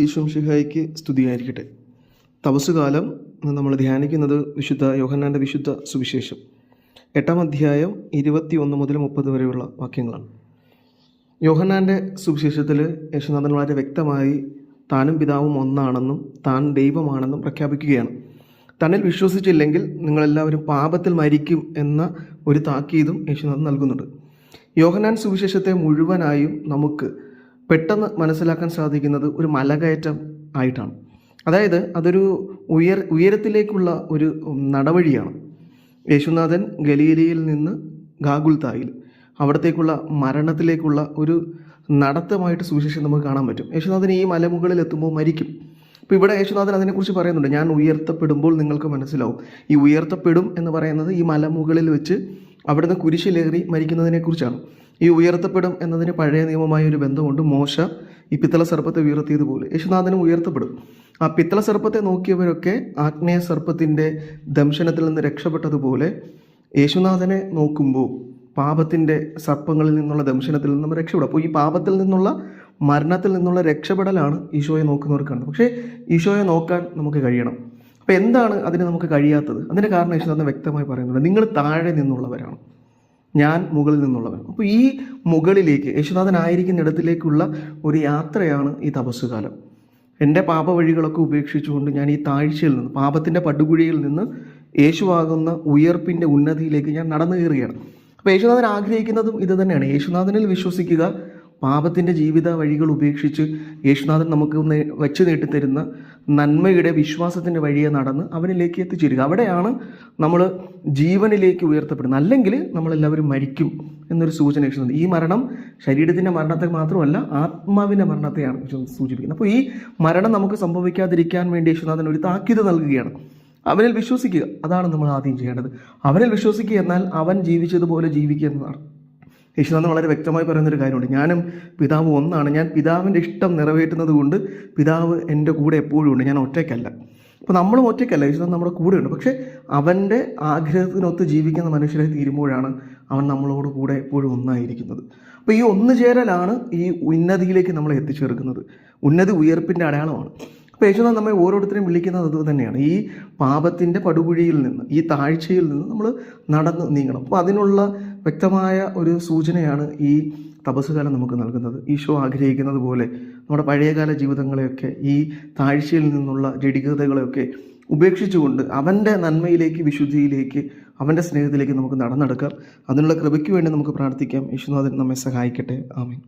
ഈശോമിശിഹായ്ക്ക് സ്തുതിയായിരിക്കട്ടെ. തപസ്സുകാലം നമ്മൾ ധ്യാനിക്കുന്നത് വിശുദ്ധ യോഹന്നാൻ്റെ വിശുദ്ധ സുവിശേഷം 8-ാം അധ്യായം 21 മുതൽ 30 വരെയുള്ള വാക്യങ്ങളാണ്. യോഹന്നാൻ്റെ സുവിശേഷത്തിൽ യേശുനാഥൻ വളരെ വ്യക്തമായി താനും പിതാവും ഒന്നാണെന്നും താൻ ദൈവമാണെന്നും പ്രഖ്യാപിക്കുകയാണ്. തന്നിൽ വിശ്വസിച്ചില്ലെങ്കിൽ നിങ്ങളെല്ലാവരും പാപത്തിൽ മരിക്കും എന്ന ഒരു താക്കീതും യേശുനാഥൻ നൽകുന്നുണ്ട്. യോഹന്നാൻ സുവിശേഷത്തെ മുഴുവനായും നമുക്ക് പെട്ടെന്ന് മനസ്സിലാക്കാൻ സാധിക്കുന്നത് ഒരു മലകയറ്റം ആയിട്ടാണ്. അതായത് അതൊരു ഉയരത്തിലേക്കുള്ള ഒരു നടവഴിയാണ്. യേശുനാഥൻ ഗലീലയിൽ നിന്ന് ഗാഗുൽത്തായിൽ അവിടത്തേക്കുള്ള മരണത്തിലേക്കുള്ള ഒരു നടത്തമായിട്ട് സുവിശേഷം നമുക്ക് കാണാൻ പറ്റും. യേശുനാഥൻ ഈ മലമുകളിൽ എത്തുമ്പോൾ മരിക്കും. അപ്പോൾ ഇവിടെ യേശുനാഥൻ അതിനെക്കുറിച്ച് പറയുന്നുണ്ട്. ഞാൻ ഉയർത്തപ്പെടുമ്പോൾ നിങ്ങൾക്ക് മനസ്സിലാവും. ഈ ഉയർത്തപ്പെടും എന്ന് പറയുന്നത് ഈ മലമുകളിൽ വെച്ച് അവിടുന്ന് കുരിശിലേറി മരിക്കുന്നതിനെക്കുറിച്ചാണ്. ഈ ഉയർത്തപ്പെടും എന്നതിന് പഴയ നിയമമായ ഒരു ബന്ധമുണ്ട്. മോശ ഈ പിത്തള സർപ്പത്തെ ഉയർത്തിയതുപോലെ യേശുനാഥനും ഉയർത്തപ്പെടും. ആ പിത്തള സർപ്പത്തെ നോക്കിയവരൊക്കെ ആഗ്നേയ സർപ്പത്തിൻ്റെ ദംശനത്തിൽ നിന്ന് രക്ഷപ്പെട്ടതുപോലെ യേശുനാഥനെ നോക്കുമ്പോൾ പാപത്തിൻ്റെ സർപ്പങ്ങളിൽ നിന്നുള്ള ദംശനത്തിൽ നിന്ന് നമ്മൾ രക്ഷപ്പെടും. അപ്പോൾ ഈ പാപത്തിൽ നിന്നുള്ള മരണത്തിൽ നിന്നുള്ള രക്ഷപ്പെടലാണ് ഈശോയെ നോക്കുന്നവർക്ക് കാണുന്നത്. പക്ഷേ ഈശോയെ നോക്കാൻ നമുക്ക് കഴിയണം. അപ്പോൾ എന്താണ് അതിന് നമുക്ക് കഴിയാത്തത്? അതിൻ്റെ കാരണം യേശുനാഥൻ വ്യക്തമായി പറയുന്നുണ്ട്. നിങ്ങൾ താഴെ നിന്നുള്ളവരാണ്, ഞാൻ മുകളിൽ നിന്നുള്ളവൻ. അപ്പോൾ ഈ മുകളിലേക്ക് യേശുനാഥൻ ആയിരിക്കുന്ന ഇടത്തിലേക്കുള്ള ഒരു യാത്രയാണ് ഈ തപസ്സുകാലം. എൻ്റെ പാപവഴികളൊക്കെ ഉപേക്ഷിച്ചുകൊണ്ട് ഞാൻ ഈ താഴ്ചയിൽ നിന്ന്, പാപത്തിൻ്റെ പടുകുഴിയിൽ നിന്ന് യേശുവാകുന്ന ഉയർപ്പിൻ്റെ ഉന്നതിയിലേക്ക് ഞാൻ നടന്നു കയറുകയാണ്. അപ്പോൾ യേശുനാഥൻ ആഗ്രഹിക്കുന്നതും ഇത് തന്നെയാണ്. യേശുനാഥനിൽ വിശ്വസിക്കുക, പാപത്തിൻ്റെ ജീവിത വഴികൾ ഉപേക്ഷിച്ച് യേശുനാഥൻ നമുക്ക് വെച്ച് നീട്ടിത്തരുന്ന നന്മയുടെ വിശ്വാസത്തിൻ്റെ വഴിയെ നടന്ന് അവനിലേക്ക് എത്തിച്ചേരുക. അവിടെയാണ് നമ്മൾ ജീവനിലേക്ക് ഉയർത്തപ്പെടുന്നത്. അല്ലെങ്കിൽ നമ്മളെല്ലാവരും മരിക്കും എന്നൊരു സൂചന യേശുനാഥൻ. ഈ മരണം ശരീരത്തിൻ്റെ മരണത്തെ മാത്രമല്ല, ആത്മാവിൻ്റെ മരണത്തെയാണ് സൂചിപ്പിക്കുന്നത്. അപ്പോൾ ഈ മരണം നമുക്ക് സംഭവിക്കാതിരിക്കാൻ വേണ്ടി യേശുനാഥൻ ഒരു താക്കീത് നൽകുകയാണ്. അവനിൽ വിശ്വസിക്കുക, അതാണ് നമ്മൾ ആദ്യം ചെയ്യേണ്ടത്. അവനിൽ വിശ്വസിക്കുക എന്നാൽ അവൻ ജീവിച്ചതുപോലെ ജീവിക്കുക എന്നതാണ്. യേശുനാഥൻ വളരെ വ്യക്തമായി പറയുന്നൊരു കാര്യമുണ്ട്. ഞാനും പിതാവ് ഒന്നാണ്. ഞാൻ പിതാവിൻ്റെ ഇഷ്ടം നിറവേറ്റുന്നത് കൊണ്ട് പിതാവ് എൻ്റെ കൂടെ എപ്പോഴും ഉണ്ട്, ഞാൻ ഒറ്റയ്ക്കല്ല. അപ്പോൾ നമ്മളും ഒറ്റയ്ക്കല്ല, യേശുനാഥൻ നമ്മുടെ കൂടെയുണ്ട്. പക്ഷേ അവൻ്റെ ആഗ്രഹത്തിനൊത്ത് ജീവിക്കുന്ന മനുഷ്യരെ തീരുമ്പോഴാണ് അവൻ നമ്മളോട് കൂടെ എപ്പോഴും ഒന്നായിരിക്കുന്നത്. അപ്പോൾ ഈ ഒന്നുചേരലാണ് ഈ ഉന്നതിയിലേക്ക് നമ്മളെ എത്തിച്ചേർക്കുന്നത്. ഉന്നതി ഉയർപ്പിൻ്റെ അടയാളമാണ്. അപ്പോൾ യേശുനാഥൻ നമ്മെ ഓരോരുത്തരെയും വിളിക്കുന്നത് അത് തന്നെയാണ്. ഈ പാപത്തിൻ്റെ പടുകുഴിയിൽ നിന്ന്, ഈ താഴ്ചയിൽ നിന്ന് നമ്മൾ നടന്ന് നീങ്ങണം. അപ്പോൾ അതിനുള്ള വ്യക്തമായ ഒരു സൂചനയാണ് ഈ തപസ്സുകാലം നമുക്ക് നൽകുന്നത്. ഈശോ ആഗ്രഹിക്കുന്നത് പോലെ നമ്മുടെ പഴയകാല ജീവിതങ്ങളെയൊക്കെ, ഈ താഴ്ചയിൽ നിന്നുള്ള ജഡികതകളെയൊക്കെ ഉപേക്ഷിച്ചുകൊണ്ട് അവൻ്റെ നന്മയിലേക്ക്, വിശുദ്ധിയിലേക്ക്, അവൻ്റെ സ്നേഹത്തിലേക്ക് നമുക്ക് നടന്നെടുക്കാം. അതിനുള്ള കൃപയ്ക്ക് വേണ്ടി നമുക്ക് പ്രാർത്ഥിക്കാം. യേശുനാഥൻ നമ്മെ സഹായിക്കട്ടെ. ആമേൻ.